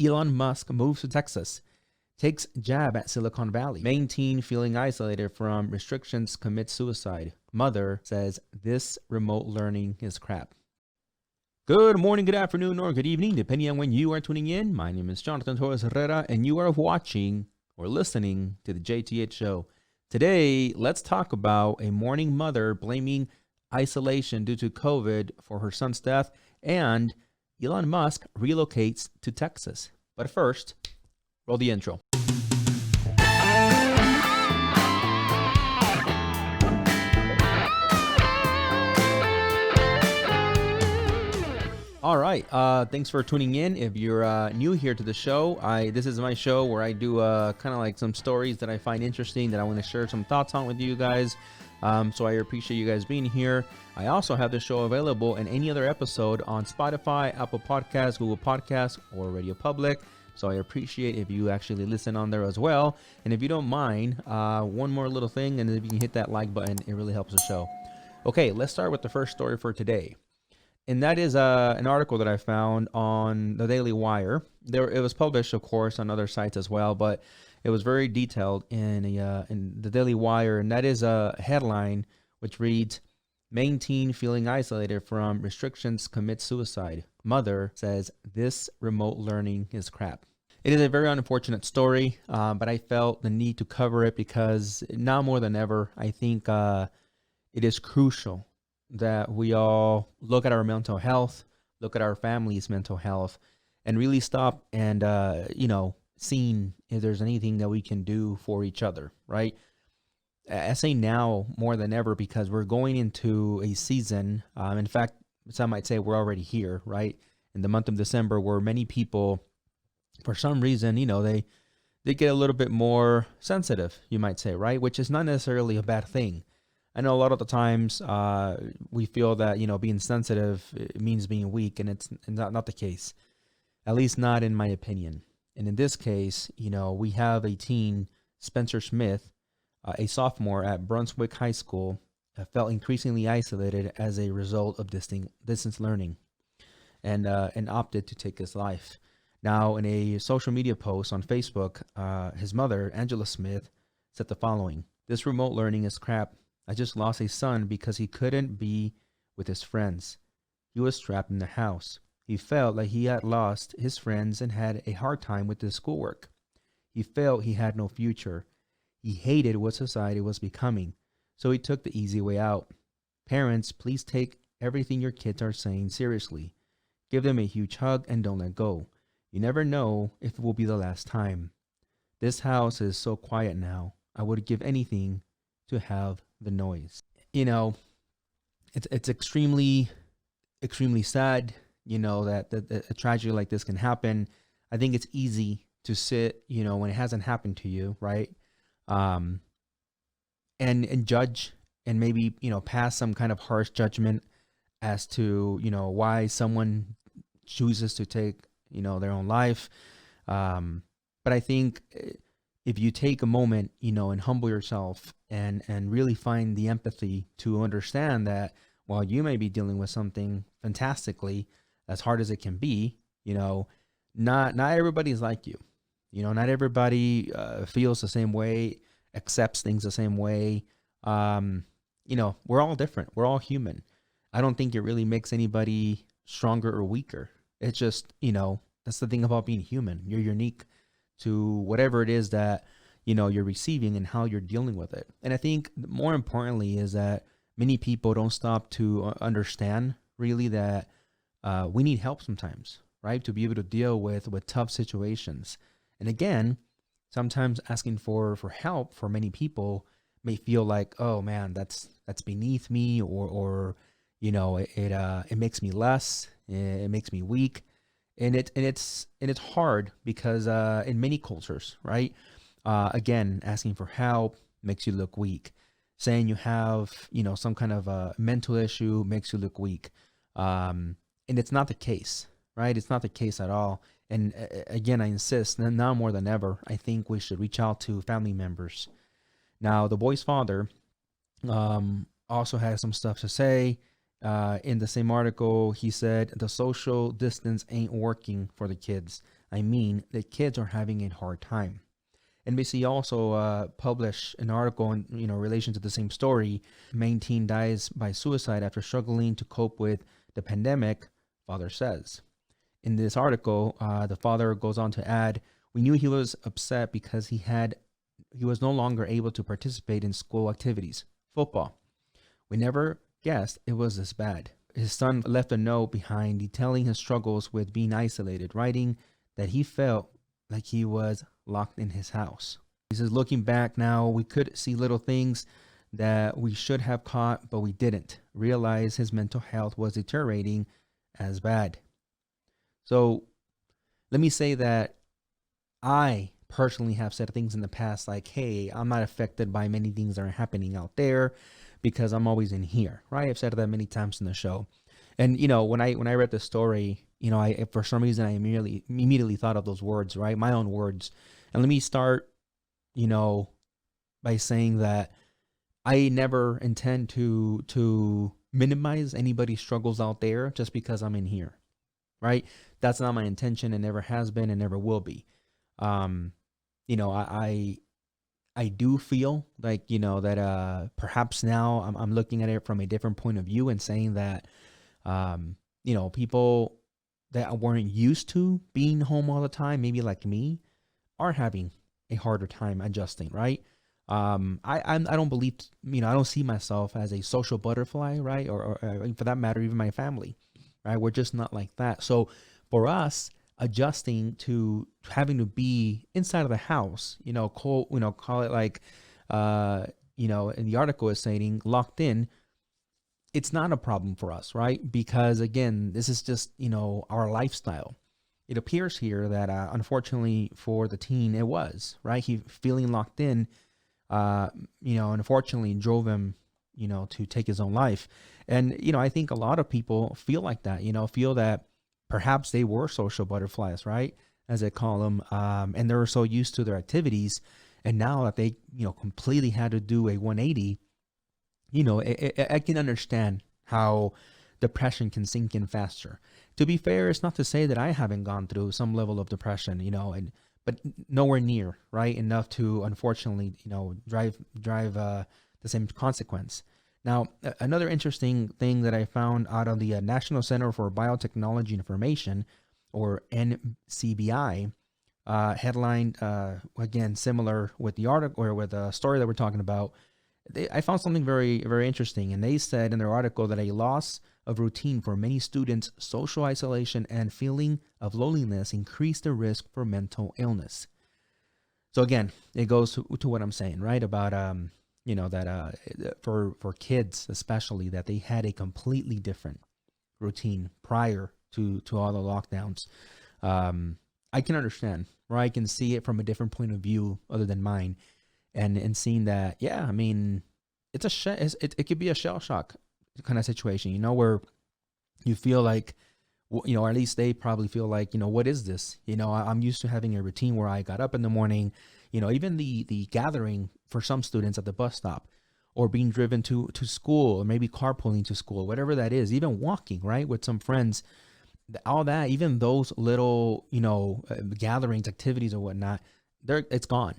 Elon Musk moves to Texas, takes jab at Silicon Valley. Maine teen feeling isolated from restrictions commits suicide. Mother says this remote learning is crap. Good morning, good afternoon, or good evening, depending on when you are tuning in. My name is Jonathan Torres Herrera, and you are watching or listening to the JTH show. Today, let's talk about a mourning mother blaming isolation due to COVID for her son's death, and Elon Musk relocates to Texas. But first, roll the intro. All right. Thanks for tuning in. If you're new here to the show, this is my show where I do kind of like some stories that I find interesting that I want to share some thoughts on with you guys. So I appreciate you guys being here. I also have the show available in any other episode on Spotify, Apple Podcasts, Google Podcasts, or Radio Public. So I appreciate if you actually listen on there as well. And if you don't mind, one more little thing, and if you can hit that like button, it really helps the show. Okay, let's start with the first story for today. And that is an article that I found on the Daily Wire. It was published, of course, on other sites as well, but it was very detailed in the Daily Wire. And that is a headline which reads, Maine teen feeling isolated from restrictions commits suicide. Mother says this remote learning is crap. It is a very unfortunate story, but I felt the need to cover it because now more than ever, I think it is crucial that we all look at our mental health, look at our family's mental health, and really stop and, seeing if there's anything that we can do for each other, right? I say now more than ever because we're going into a season. In fact, some might say we're already here, right? In the month of December, where many people, for some reason, they get a little bit more sensitive, you might say, right? Which is not necessarily a bad thing. I know a lot of the times we feel that, being sensitive means being weak, and it's not the case, at least not in my opinion. And in this case, we have a teen, Spencer Smith, a sophomore at Brunswick High School, felt increasingly isolated as a result of distance learning and opted to take his life. Now, in a social media post on Facebook, his mother, Angela Smith, said the following: "This remote learning is crap. I just lost a son because he couldn't be with his friends. He was trapped in the house. He felt like he had lost his friends and had a hard time with his schoolwork. He felt he had no future. He hated what society was becoming, so he took the easy way out. Parents, please take everything your kids are saying seriously. Give them a huge hug and don't let go. You never know if it will be the last time. This house is so quiet now. I would give anything to have the noise." It's extremely, extremely sad, that a tragedy like this can happen. I think it's easy to sit, when it hasn't happened to you, right? And judge and maybe, pass some kind of harsh judgment as to, why someone chooses to take, their own life. But I think if you take a moment, and humble yourself and really find the empathy to understand that while you may be dealing with something fantastically, as hard as it can be, not everybody's like you. Not everybody feels the same way, accepts things the same way. We're all different. We're all human. I don't think it really makes anybody stronger or weaker. It's just, that's the thing about being human. You're unique to whatever it is that, you're receiving and how you're dealing with it. And I think more importantly is that many people don't stop to understand really that we need help sometimes, right? To be able to deal with tough situations. And again, sometimes asking for help for many people may feel like, oh man, that's beneath me, or it makes me less, it makes me weak. And it's hard because in many cultures, right? Again, asking for help makes you look weak. Saying you have, some kind of a mental issue makes you look weak. And it's not the case, right? It's not the case at all. And again, I insist, now more than ever, I think we should reach out to family members. Now, the boy's father also has some stuff to say. In the same article, he said, the social distance ain't working for the kids. I mean the kids are having a hard time. NBC also published an article in relation to the same story. Maine teen dies by suicide after struggling to cope with the pandemic, father says. In this article, the father goes on to add, "We knew he was upset because he was no longer able to participate in school activities, football. We never guessed it was this bad." His son left a note behind detailing his struggles with being isolated, writing that he felt like he was locked in his house. He says, "Looking back now, we could see little things that we should have caught, but we didn't realize his mental health was deteriorating as bad." So let me say that I personally have said things in the past like, hey, I'm not affected by many things that are happening out there because I'm always in here, right? I've said that many times in the show. And, when I read the story, I for some reason, I immediately thought of those words, right? My own words. And let me start, by saying that I never intend to minimize anybody's struggles out there just because I'm in here, right? That's not my intention. It never has been and never will be. I do feel like, that perhaps now I'm looking at it from a different point of view and saying that, people that weren't used to being home all the time, maybe like me, are having a harder time adjusting, right? I don't believe, I don't see myself as a social butterfly, right? Or for that matter, even my family, right? We're just not like that. So for us, adjusting to having to be inside of the house, call it like, in the article is saying locked in, it's not a problem for us, right? Because again, this is just, our lifestyle. It appears here that, unfortunately for the teen, it was, right? He feeling locked in, unfortunately drove him, to take his own life. And, I think a lot of people feel like that, feel that perhaps they were social butterflies, right? As they call them. And they were so used to their activities. And now that they, completely had to do a 180, I can understand how depression can sink in faster. To be fair, it's not to say that I haven't gone through some level of depression, but nowhere near, right? Enough to, unfortunately, drive the same consequence. Now, another interesting thing that I found out of the National Center for Biotechnology Information, or NCBI, headlined, again, similar with the article or with the story that we're talking about. I found something very, very interesting. And they said in their article that a loss of routine for many students, social isolation, and feeling of loneliness increase the risk for mental illness. So again, it goes to what I'm saying, right? About, that for kids especially, that they had a completely different routine prior to all the lockdowns. I can understand, right? I can see it from a different point of view other than mine, and seeing that, yeah, I mean, it's it could be a shell shock kind of situation, where you feel like, or at least they probably feel like, what is this? I'm used to having a routine where I got up in the morning, even the gathering for some students at the bus stop, or being driven to school, or maybe carpooling to school, whatever that is, even walking, right, with some friends, all that, even those little, gatherings, activities or whatnot, it's gone,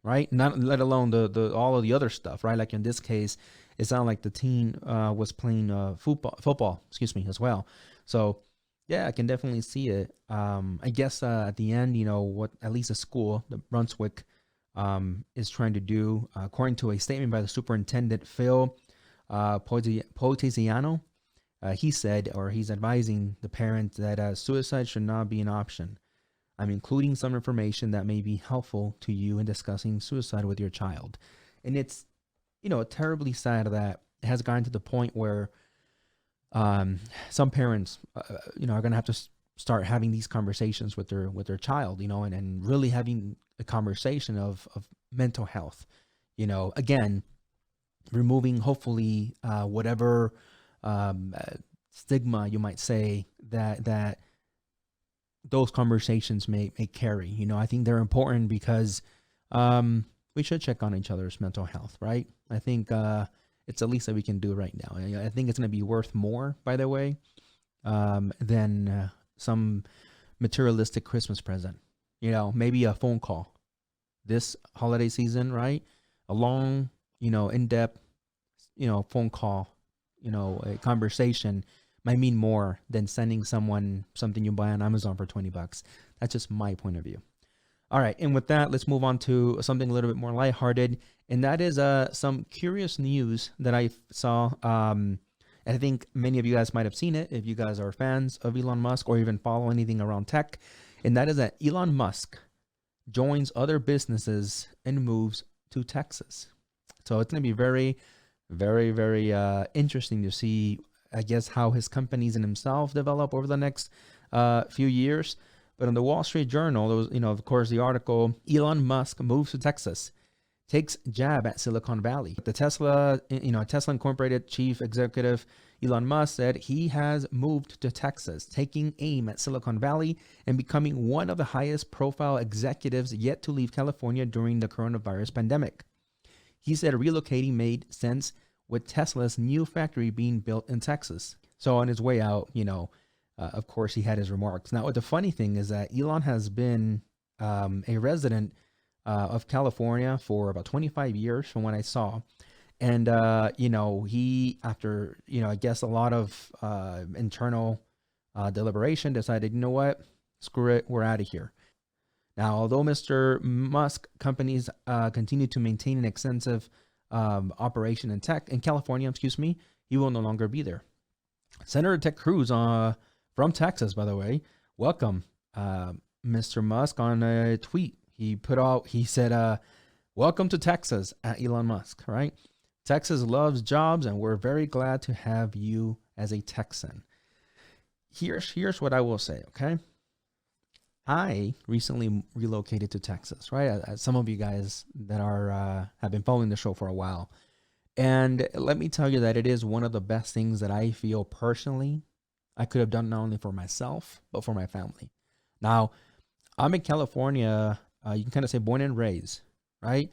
right? Not let alone the all of the other stuff, right? Like in this case, it sounded like the teen was playing football, as well. So yeah, I can definitely see it. I guess at the end, what at least the school, the Brunswick, is trying to do, according to a statement by the superintendent, Phil Potiziano, he said, or he's advising the parents that suicide should not be an option. I'm including some information that may be helpful to you in discussing suicide with your child. And it's, terribly sad that it has gotten to the point where some parents, are going to have to start having these conversations with their child, and really having a conversation of mental health, again, removing hopefully whatever stigma you might say that those conversations may carry. I think they're important because we should check on each other's mental health, right? I think it's the least that we can do right now. I think it's going to be worth more, by the way, than some materialistic Christmas present. Maybe a phone call this holiday season, right? A long, in-depth, phone call, a conversation might mean more than sending someone something you buy on Amazon for $20. That's just my point of view. All right, and with that, let's move on to something a little bit more lighthearted, and that is some curious news that I saw. And I think many of you guys might have seen it if you guys are fans of Elon Musk or even follow anything around tech, and that is that Elon Musk joins other businesses and moves to Texas. So it's going to be very, very, very interesting to see, I guess, how his companies and himself develop over the next few years. But in the Wall Street Journal, there was, of course, the article, Elon Musk moves to Texas, takes jab at Silicon Valley. The Tesla Incorporated chief executive Elon Musk said he has moved to Texas, taking aim at Silicon Valley and becoming one of the highest profile executives yet to leave California during the coronavirus pandemic. He said relocating made sense with Tesla's new factory being built in Texas. So on his way out, of course, he had his remarks. Now, the funny thing is that Elon has been a resident of California for about 25 years from what I saw. And, he, after, I guess a lot of internal deliberation, decided, you know what, screw it, we're out of here. Now, although Mr. Musk companies continue to maintain an extensive operation in California, he will no longer be there. Senator Ted Cruz, from Texas, by the way, welcome Mr. Musk on a tweet. He said, welcome to Texas at Elon Musk, right? Texas loves jobs and we're very glad to have you as a Texan. Here's what I will say, okay? I recently relocated to Texas, right? As some of you guys that have been following the show for a while. And let me tell you that it is one of the best things that I feel personally I could have done, not only for myself, but for my family. Now, I'm in California, you can kind of say born and raised, right?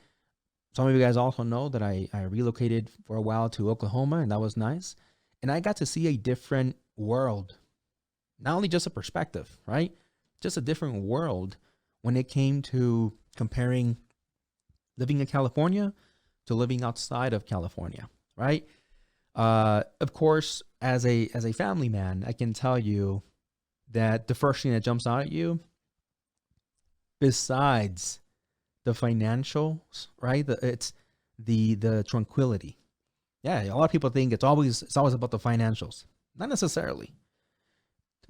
Some of you guys also know that I relocated for a while to Oklahoma, and that was nice. And I got to see a different world, not only just a perspective, right? Just a different world when it came to comparing living in California to living outside of California, right? Of course, as a family man, I can tell you that the first thing that jumps out at you, besides the financials, right? It's the tranquility. Yeah, a lot of people think it's always about the financials. Not necessarily.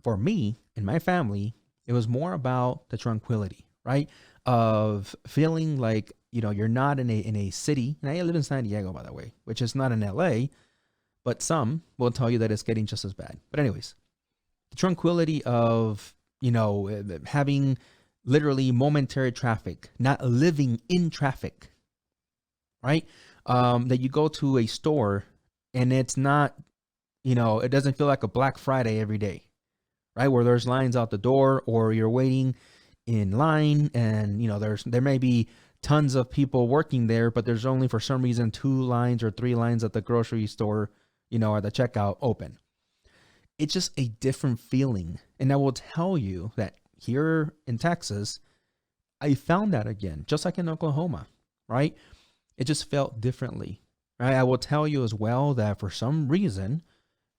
For me and my family, it was more about the tranquility, right? Of feeling like, you're not in a city. And I live in San Diego, by the way, which is not in LA, but some will tell you that it's getting just as bad. But anyways, the tranquility of, having literally momentary traffic, not living in traffic, right? That you go to a store and it's not, it doesn't feel like a Black Friday every day, right? Where there's lines out the door or you're waiting in line and, there may be tons of people working there, but there's only for some reason 2 lines or 3 lines at the grocery store, or the checkout open. It's just a different feeling. And I will tell you that here in Texas, I found that again, just like in Oklahoma, right? It just felt differently, right? I will tell you as well that for some reason,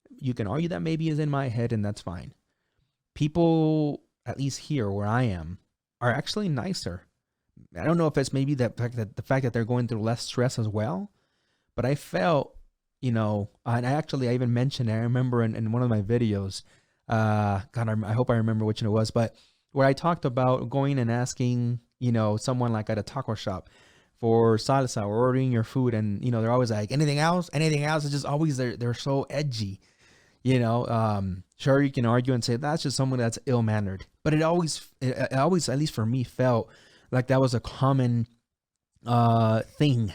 you can argue that maybe is in my head, and that's fine. People, at least here where I am, are actually nicer. I don't know if it's maybe the fact that they're going through less stress as well, but I felt, and I even mentioned, I remember in one of my videos, I hope I remember which one it was, but where I talked about going and asking, someone like at a taco shop for salsa or ordering your food, and, they're always like, anything else? It's just always, they're so edgy, sure, you can argue and say that's just someone that's ill-mannered, but it always, at least for me, felt like that was a common thing,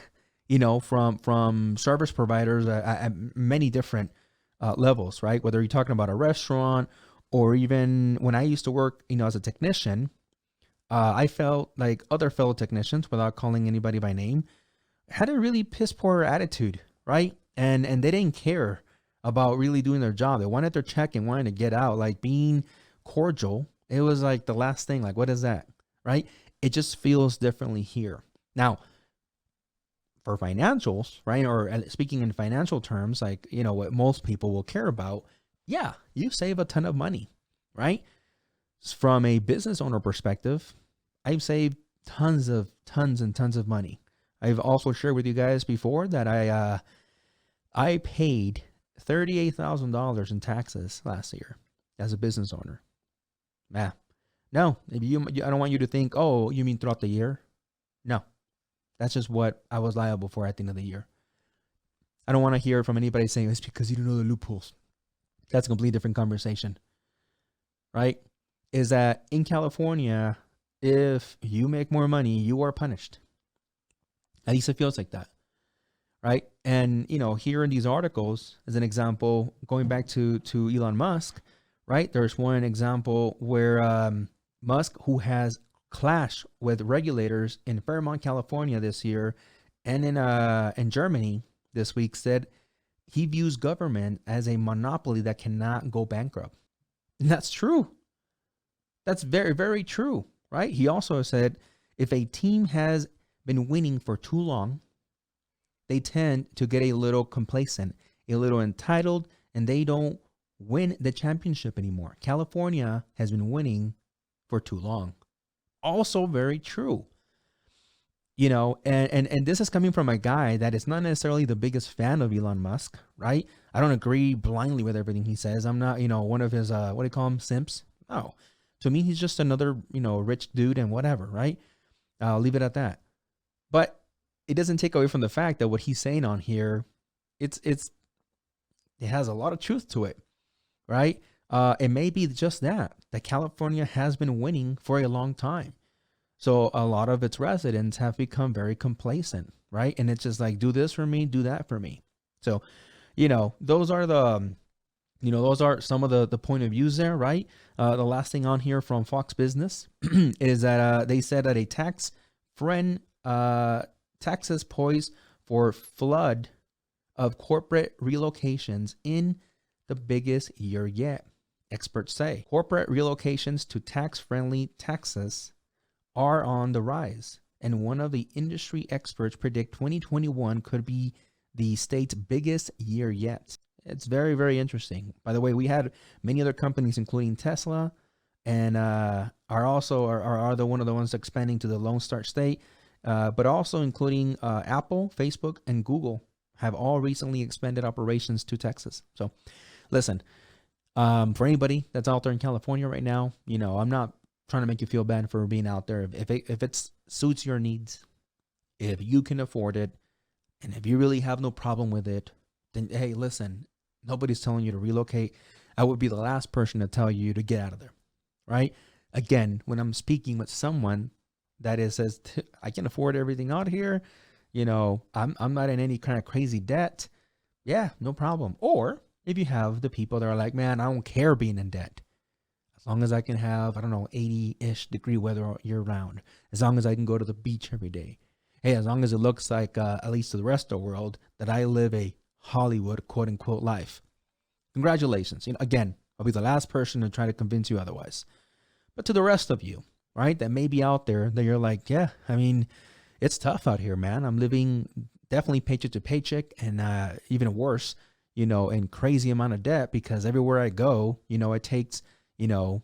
from service providers at many different levels, right? Whether you're talking about a restaurant or even when I used to work, as a technician, I felt like other fellow technicians, without calling anybody by name, had a really piss poor attitude, right? And they didn't care about really doing their job. They wanted their check and wanted to get out. Like being cordial It was like the last thing. Like, what is that? Right? It just feels differently here. Now, for financials, right? Or speaking in financial terms, like, what most people will care about. Yeah, you save a ton of money, right? From a business owner perspective, I've saved tons and tons of money. I've also shared with you guys before that I paid $38,000 in taxes last year as a business owner. Yeah. No, I don't want you to think, oh, you mean throughout the year? No, that's just what I was liable for at the end of the year. I don't want to hear from anybody saying it's because you don't know the loopholes. That's a completely different conversation, right? Is that in California, if you make more money, you are punished. At least it feels like that, right? And, here in these articles, as an example, going back to Elon Musk, right? There's one example where Musk, who has clashed with regulators in Fairmont, California this year, and in Germany this week, said he views government as a monopoly that cannot go bankrupt. And that's true. That's very, very true, right? He also said if a team has been winning for too long, they tend to get a little complacent, a little entitled, and they don't win the championship anymore. California has been winning for too long. Also very true. And this is coming from a guy that is not necessarily the biggest fan of Elon Musk, right? I don't agree blindly with everything he says. I'm not, one of his, what do you call him, simps? No. To me, he's just another, rich dude and whatever, right? I'll leave it at that. But it doesn't take away from the fact that what he's saying on here, it has a lot of truth to it, right? It may be just that California has been winning for a long time. So a lot of its residents have become very complacent, right? And it's just like, do this for me, do that for me. So, those are those are some of the point of views there, right? The last thing on here from Fox Business is that they said that a tax-friendly Texas poised for flood of corporate relocations in the biggest year yet. Experts say corporate relocations to tax-friendly Texas are on the rise, and one of the industry experts predict 2021 could be the state's biggest year yet. It's very, very interesting. By the way, we had many other companies, including Tesla, and are one of the ones expanding to the Lone Star State, but also including Apple, Facebook, and Google have all recently expanded operations to Texas. So, listen, for anybody that's out there in California right now, I'm not trying to make you feel bad for being out there. If it suits your needs, if you can afford it, and if you really have no problem with it, then hey, listen, nobody's telling you to relocate. I would be the last person to tell you to get out of there, right? Again, when I'm speaking with someone that says I can afford everything out here, I'm not in any kind of crazy debt. Yeah, no problem. Or if you have the people that are like, man, I don't care being in debt. As long as I can have, 80-ish degree weather year round. As long as I can go to the beach every day. Hey, as long as it looks like, at least to the rest of the world, that I live a Hollywood quote unquote life. Congratulations. Again, I'll be the last person to try to convince you otherwise. But to the rest of you, right, that may be out there that you're like, yeah, it's tough out here, man. I'm living definitely paycheck to paycheck, and even worse, in crazy amount of debt, because everywhere I go, it takes,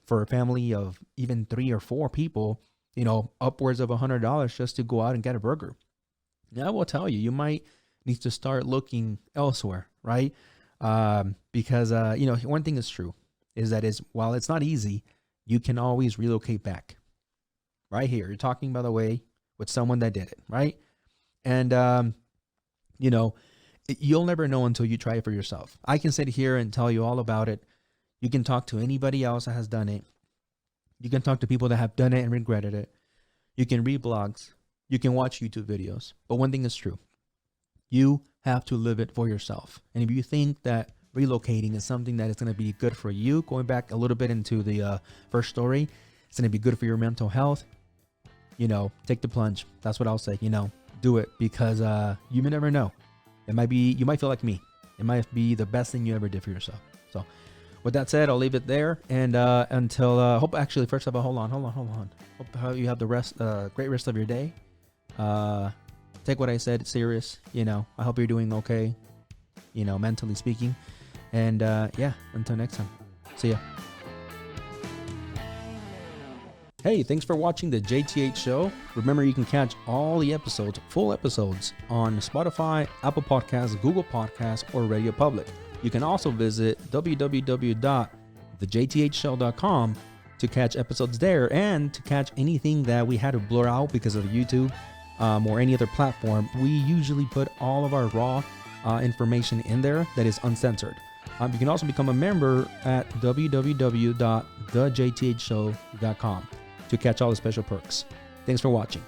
for a family of even 3 or 4 people, upwards of $100 just to go out and get a burger. Yeah, I will tell you, you might need to start looking elsewhere, right? Because, one thing is true is that while it's not easy, you can always relocate back. Right here, you're talking, by the way, with someone that did it, right? And, you'll never know until you try it for yourself. I can sit here and tell you all about it. You can talk to anybody else that has done it. You can talk to people that have done it and regretted it. You can read blogs. You can watch YouTube videos. But one thing is true. You have to live it for yourself. And if you think that relocating is something that is going to be good for you, going back a little bit into the first story, it's going to be good for your mental health, take the plunge. That's what I'll say. Do it, because you may never know. You might feel like me. It might be the best thing you ever did for yourself. So with that said, I'll leave it there. And until hope actually first of all, hold on. Hope you have the great rest of your day. Take what I said serious. I hope you're doing okay. Mentally speaking. And yeah, until next time. See ya. Hey, thanks for watching the JTH show. Remember, you can catch all the full episodes, on Spotify, Apple Podcasts, Google Podcasts, or Radio Public. You can also visit www.thejthshow.com to catch episodes there and to catch anything that we had to blur out because of YouTube or any other platform. We usually put all of our raw information in there that is uncensored. You can also become a member at www.thejthshow.com to catch all the special perks. Thanks for watching.